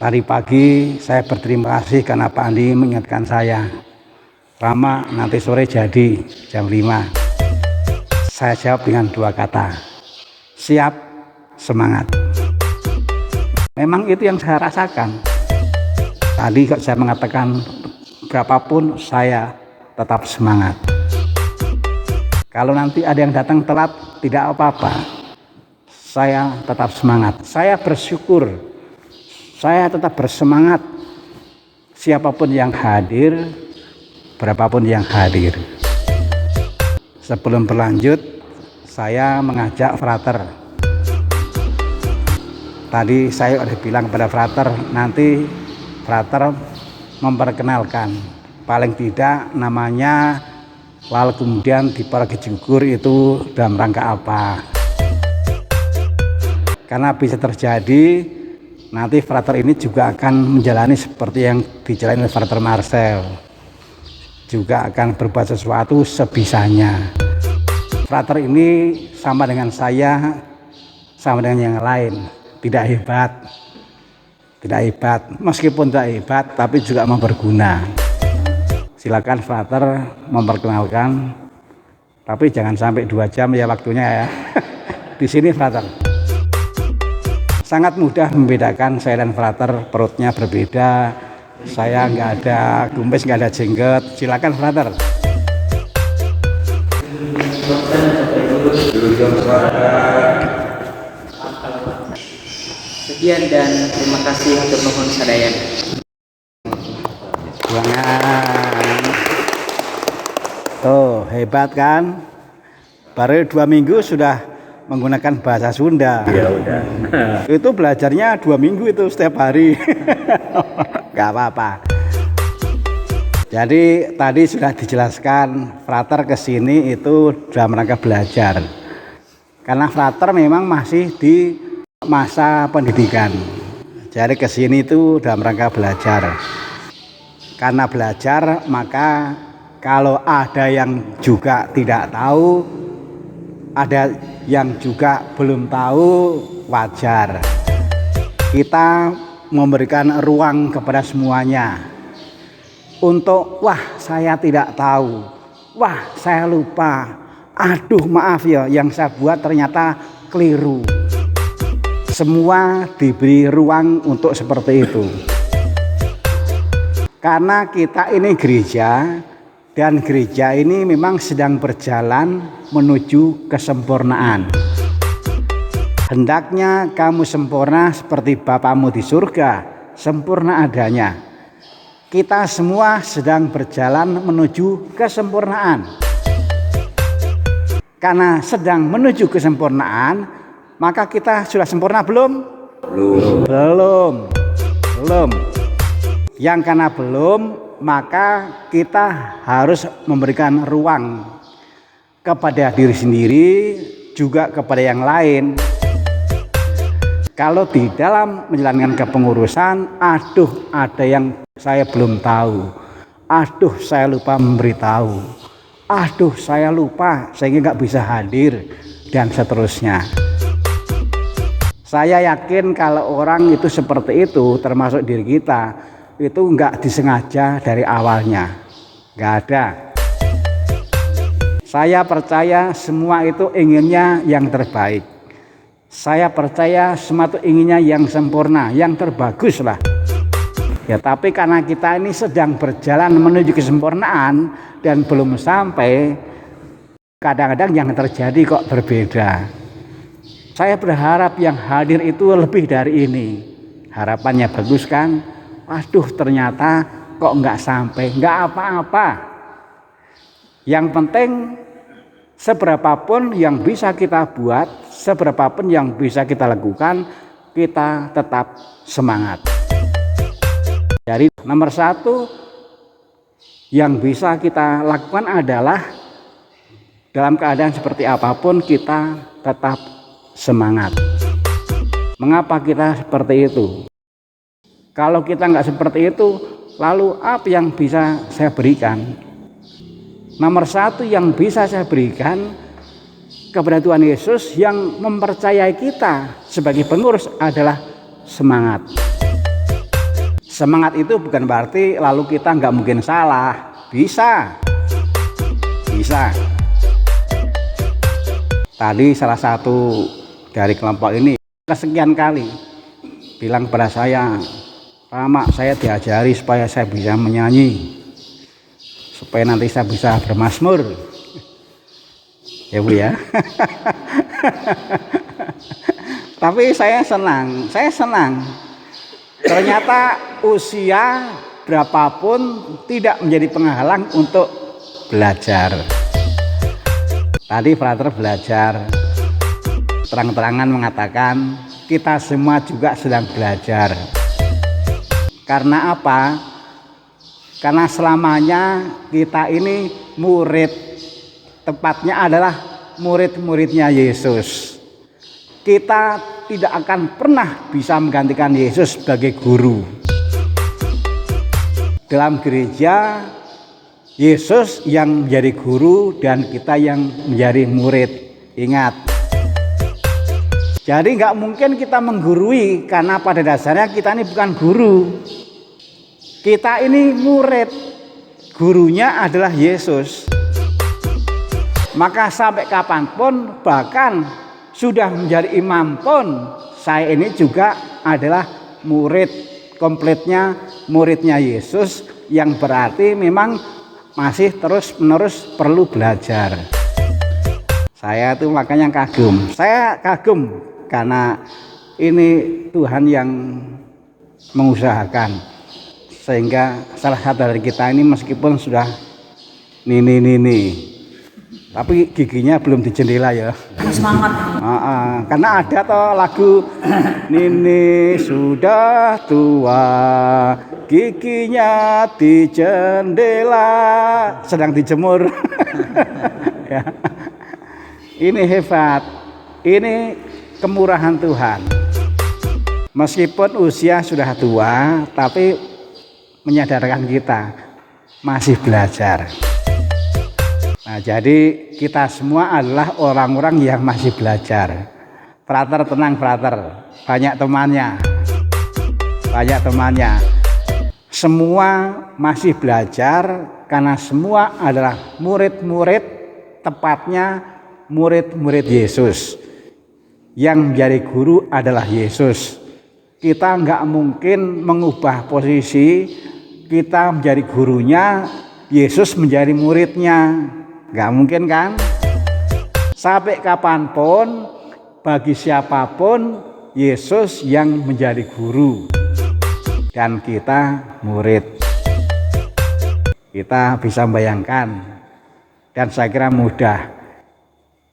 Tadi pagi saya berterima kasih karena Pak Andi mengingatkan saya. Rama, nanti sore jadi jam 5. Saya jawab dengan 2 kata. Siap, semangat. Memang itu yang saya rasakan. Tadi saya mengatakan berapapun saya tetap semangat. Kalau nanti ada yang datang telat, tidak apa-apa. Saya tetap semangat. Saya bersyukur. Saya tetap bersemangat. Siapapun yang hadir, berapapun yang hadir. Sebelum berlanjut, saya mengajak frater. Tadi saya udah bilang kepada frater, nanti frater memperkenalkan. Paling tidak namanya, lalu kemudian dipelagi jugur itu dalam rangka apa. Karena bisa terjadi nanti frater ini juga akan menjalani seperti yang dijalani oleh frater Marcel, juga akan berbuat sesuatu sebisanya. Frater ini sama dengan saya, sama dengan yang lain, tidak hebat, meskipun tidak hebat tapi juga berguna. Silakan frater memperkenalkan, tapi jangan sampai 2 jam ya waktunya ya. Di sini frater. Sangat mudah membedakan saya dan frater, perutnya berbeda. Saya nggak ada kumis, nggak ada jenggot. Silakan frater. Sekian dan terima kasih untuk nuhun sadaya. Jangan. Tuh, hebat kan? Baru 2 minggu sudah menggunakan bahasa Sunda. Ya udah. Itu belajarnya 2 minggu itu setiap hari. Gak apa-apa. Jadi tadi sudah dijelaskan frater kesini itu dalam rangka belajar. Karena frater memang masih di masa pendidikan. Jadi kesini itu dalam rangka belajar. Karena belajar maka kalau ada yang juga tidak tahu, ada yang juga belum tahu, wajar. Kita memberikan ruang kepada semuanya untuk wah saya tidak tahu, wah saya lupa, aduh maaf ya yang saya buat ternyata keliru. Semua diberi ruang untuk seperti itu. Karena kita ini gereja, dan gereja ini memang sedang berjalan menuju kesempurnaan. Hendaknya kamu sempurna seperti Bapamu di surga, sempurna adanya. Kita semua sedang berjalan menuju kesempurnaan. Karena sedang menuju kesempurnaan, maka kita sudah sempurna belum? Belum. Yang karena belum, maka kita harus memberikan ruang kepada diri sendiri, juga kepada yang lain. Kalau di dalam menjalankan kepengurusan, aduh ada yang saya belum tahu, aduh saya lupa memberitahu, aduh saya lupa sehingga nggak bisa hadir, dan seterusnya. Saya yakin kalau orang itu seperti itu, termasuk diri kita, itu nggak disengaja dari awalnya, nggak ada. Saya percaya semua itu inginnya yang terbaik. Saya percaya semua itu inginnya yang sempurna, yang terbagus lah. Ya tapi karena kita ini sedang berjalan menuju kesempurnaan dan belum sampai, kadang-kadang yang terjadi kok berbeda. Saya berharap yang hadir itu lebih dari ini. Harapannya bagus kan? Aduh ternyata kok nggak sampai, nggak apa-apa. Yang penting seberapapun yang bisa kita buat, seberapapun yang bisa kita lakukan, kita tetap semangat. Jadi nomor 1 yang bisa kita lakukan adalah dalam keadaan seperti apapun kita tetap semangat. Mengapa kita seperti itu? Kalau kita nggak seperti itu, lalu apa yang bisa saya berikan? Nomor 1 yang bisa saya berikan kepada Tuhan Yesus yang mempercayai kita sebagai pengurus adalah semangat. Semangat itu bukan berarti lalu kita nggak mungkin salah. Bisa. Tadi salah satu dari kelompok ini kesekian kali bilang pada saya, "Pak Mak, saya diajari supaya saya bisa menyanyi, supaya nanti saya bisa bermazmur." Ya Bu ya. Tapi saya senang. Ternyata usia berapapun tidak menjadi penghalang untuk belajar. Tadi frater belajar, terang-terangan mengatakan kita semua juga sedang belajar. Karena apa? Karena selamanya kita ini murid, tepatnya adalah murid-muridnya Yesus. Kita tidak akan pernah bisa menggantikan Yesus sebagai guru. Dalam gereja, Yesus yang menjadi guru dan kita yang menjadi murid. Ingat. Jadi nggak mungkin kita menggurui, karena pada dasarnya kita ini bukan guru. Kita ini murid. Gurunya adalah Yesus. Maka sampai kapanpun, bahkan sudah menjadi imam pun, saya ini juga adalah murid, kompletnya muridnya Yesus, yang berarti memang masih terus-menerus perlu belajar. Saya tuh makanya kagum. Saya kagum karena ini Tuhan yang mengusahakan, sehingga salah satu dari kita ini meskipun sudah nini, tapi giginya belum di jendela ya. Semangat. Karena ada toh lagu Nini sudah tua, giginya di jendela, sedang dijemur. Ya. Ini hebat. Ini kemurahan Tuhan. Meskipun usia sudah tua, tapi menyadarkan kita masih belajar. Nah, jadi kita semua adalah orang-orang yang masih belajar. Frater, tenang frater, banyak temannya. Semua masih belajar karena semua adalah murid-murid, tepatnya murid-murid Yesus. Yang menjadi guru adalah Yesus. Kita nggak mungkin mengubah posisi, kita menjadi gurunya, Yesus menjadi muridnya. Nggak mungkin kan? Sampai kapanpun, bagi siapapun, Yesus yang menjadi guru dan kita murid. Kita bisa membayangkan, dan saya kira mudah.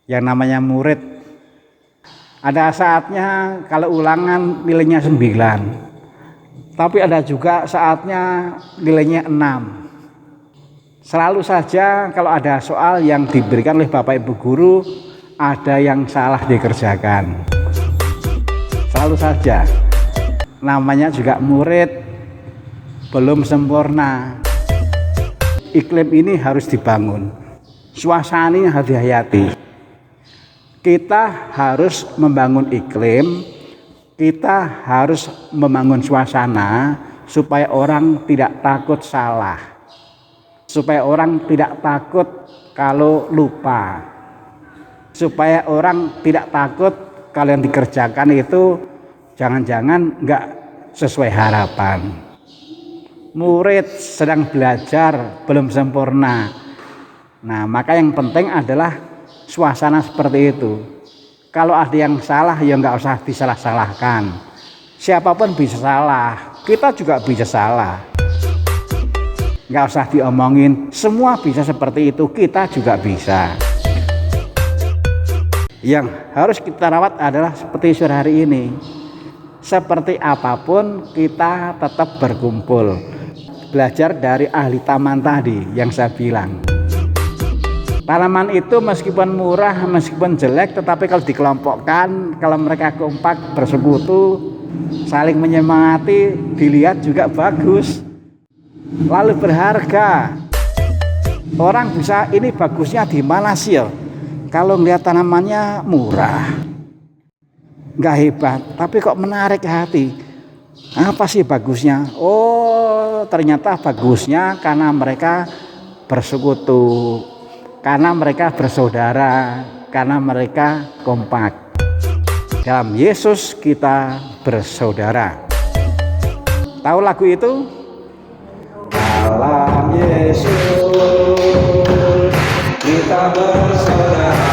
Yang namanya murid, ada saatnya kalau ulangan nilainya 9, tapi ada juga saatnya nilainya 6. Selalu saja kalau ada soal yang diberikan oleh Bapak Ibu Guru, ada yang salah dikerjakan. Selalu saja. Namanya juga murid, belum sempurna. Iklim ini harus dibangun. Suasana ini harus dihayati. Kita harus membangun iklim, kita harus membangun suasana supaya orang tidak takut salah. Supaya orang tidak takut kalau lupa, supaya orang tidak takut kalau yang dikerjakan itu jangan-jangan enggak sesuai harapan. Murid sedang belajar, belum sempurna. Nah, maka yang penting adalah suasana seperti itu. Kalau ada yang salah ya enggak usah disalah-salahkan. Siapapun bisa salah, kita juga bisa salah. Nggak usah diomongin, semua bisa seperti itu, kita juga bisa. Yang harus kita rawat adalah seperti sore hari ini. Seperti apapun kita tetap berkumpul. Belajar dari ahli taman tadi yang saya bilang. Tanaman itu meskipun murah, meskipun jelek, tetapi kalau dikelompokkan, kalau mereka kompak bersekutu, saling menyemangati, dilihat juga bagus. Lalu berharga. Orang bisa, ini bagusnya di mana sih ya? Kalau ngelihat tanamannya murah, nggak hebat, tapi kok menarik hati. Apa sih bagusnya? Oh, ternyata bagusnya karena mereka bersekutu, karena mereka bersaudara, karena mereka kompak. Dalam Yesus kita bersaudara. Tahu lagu itu? Dalam Yesus kita bersaudara.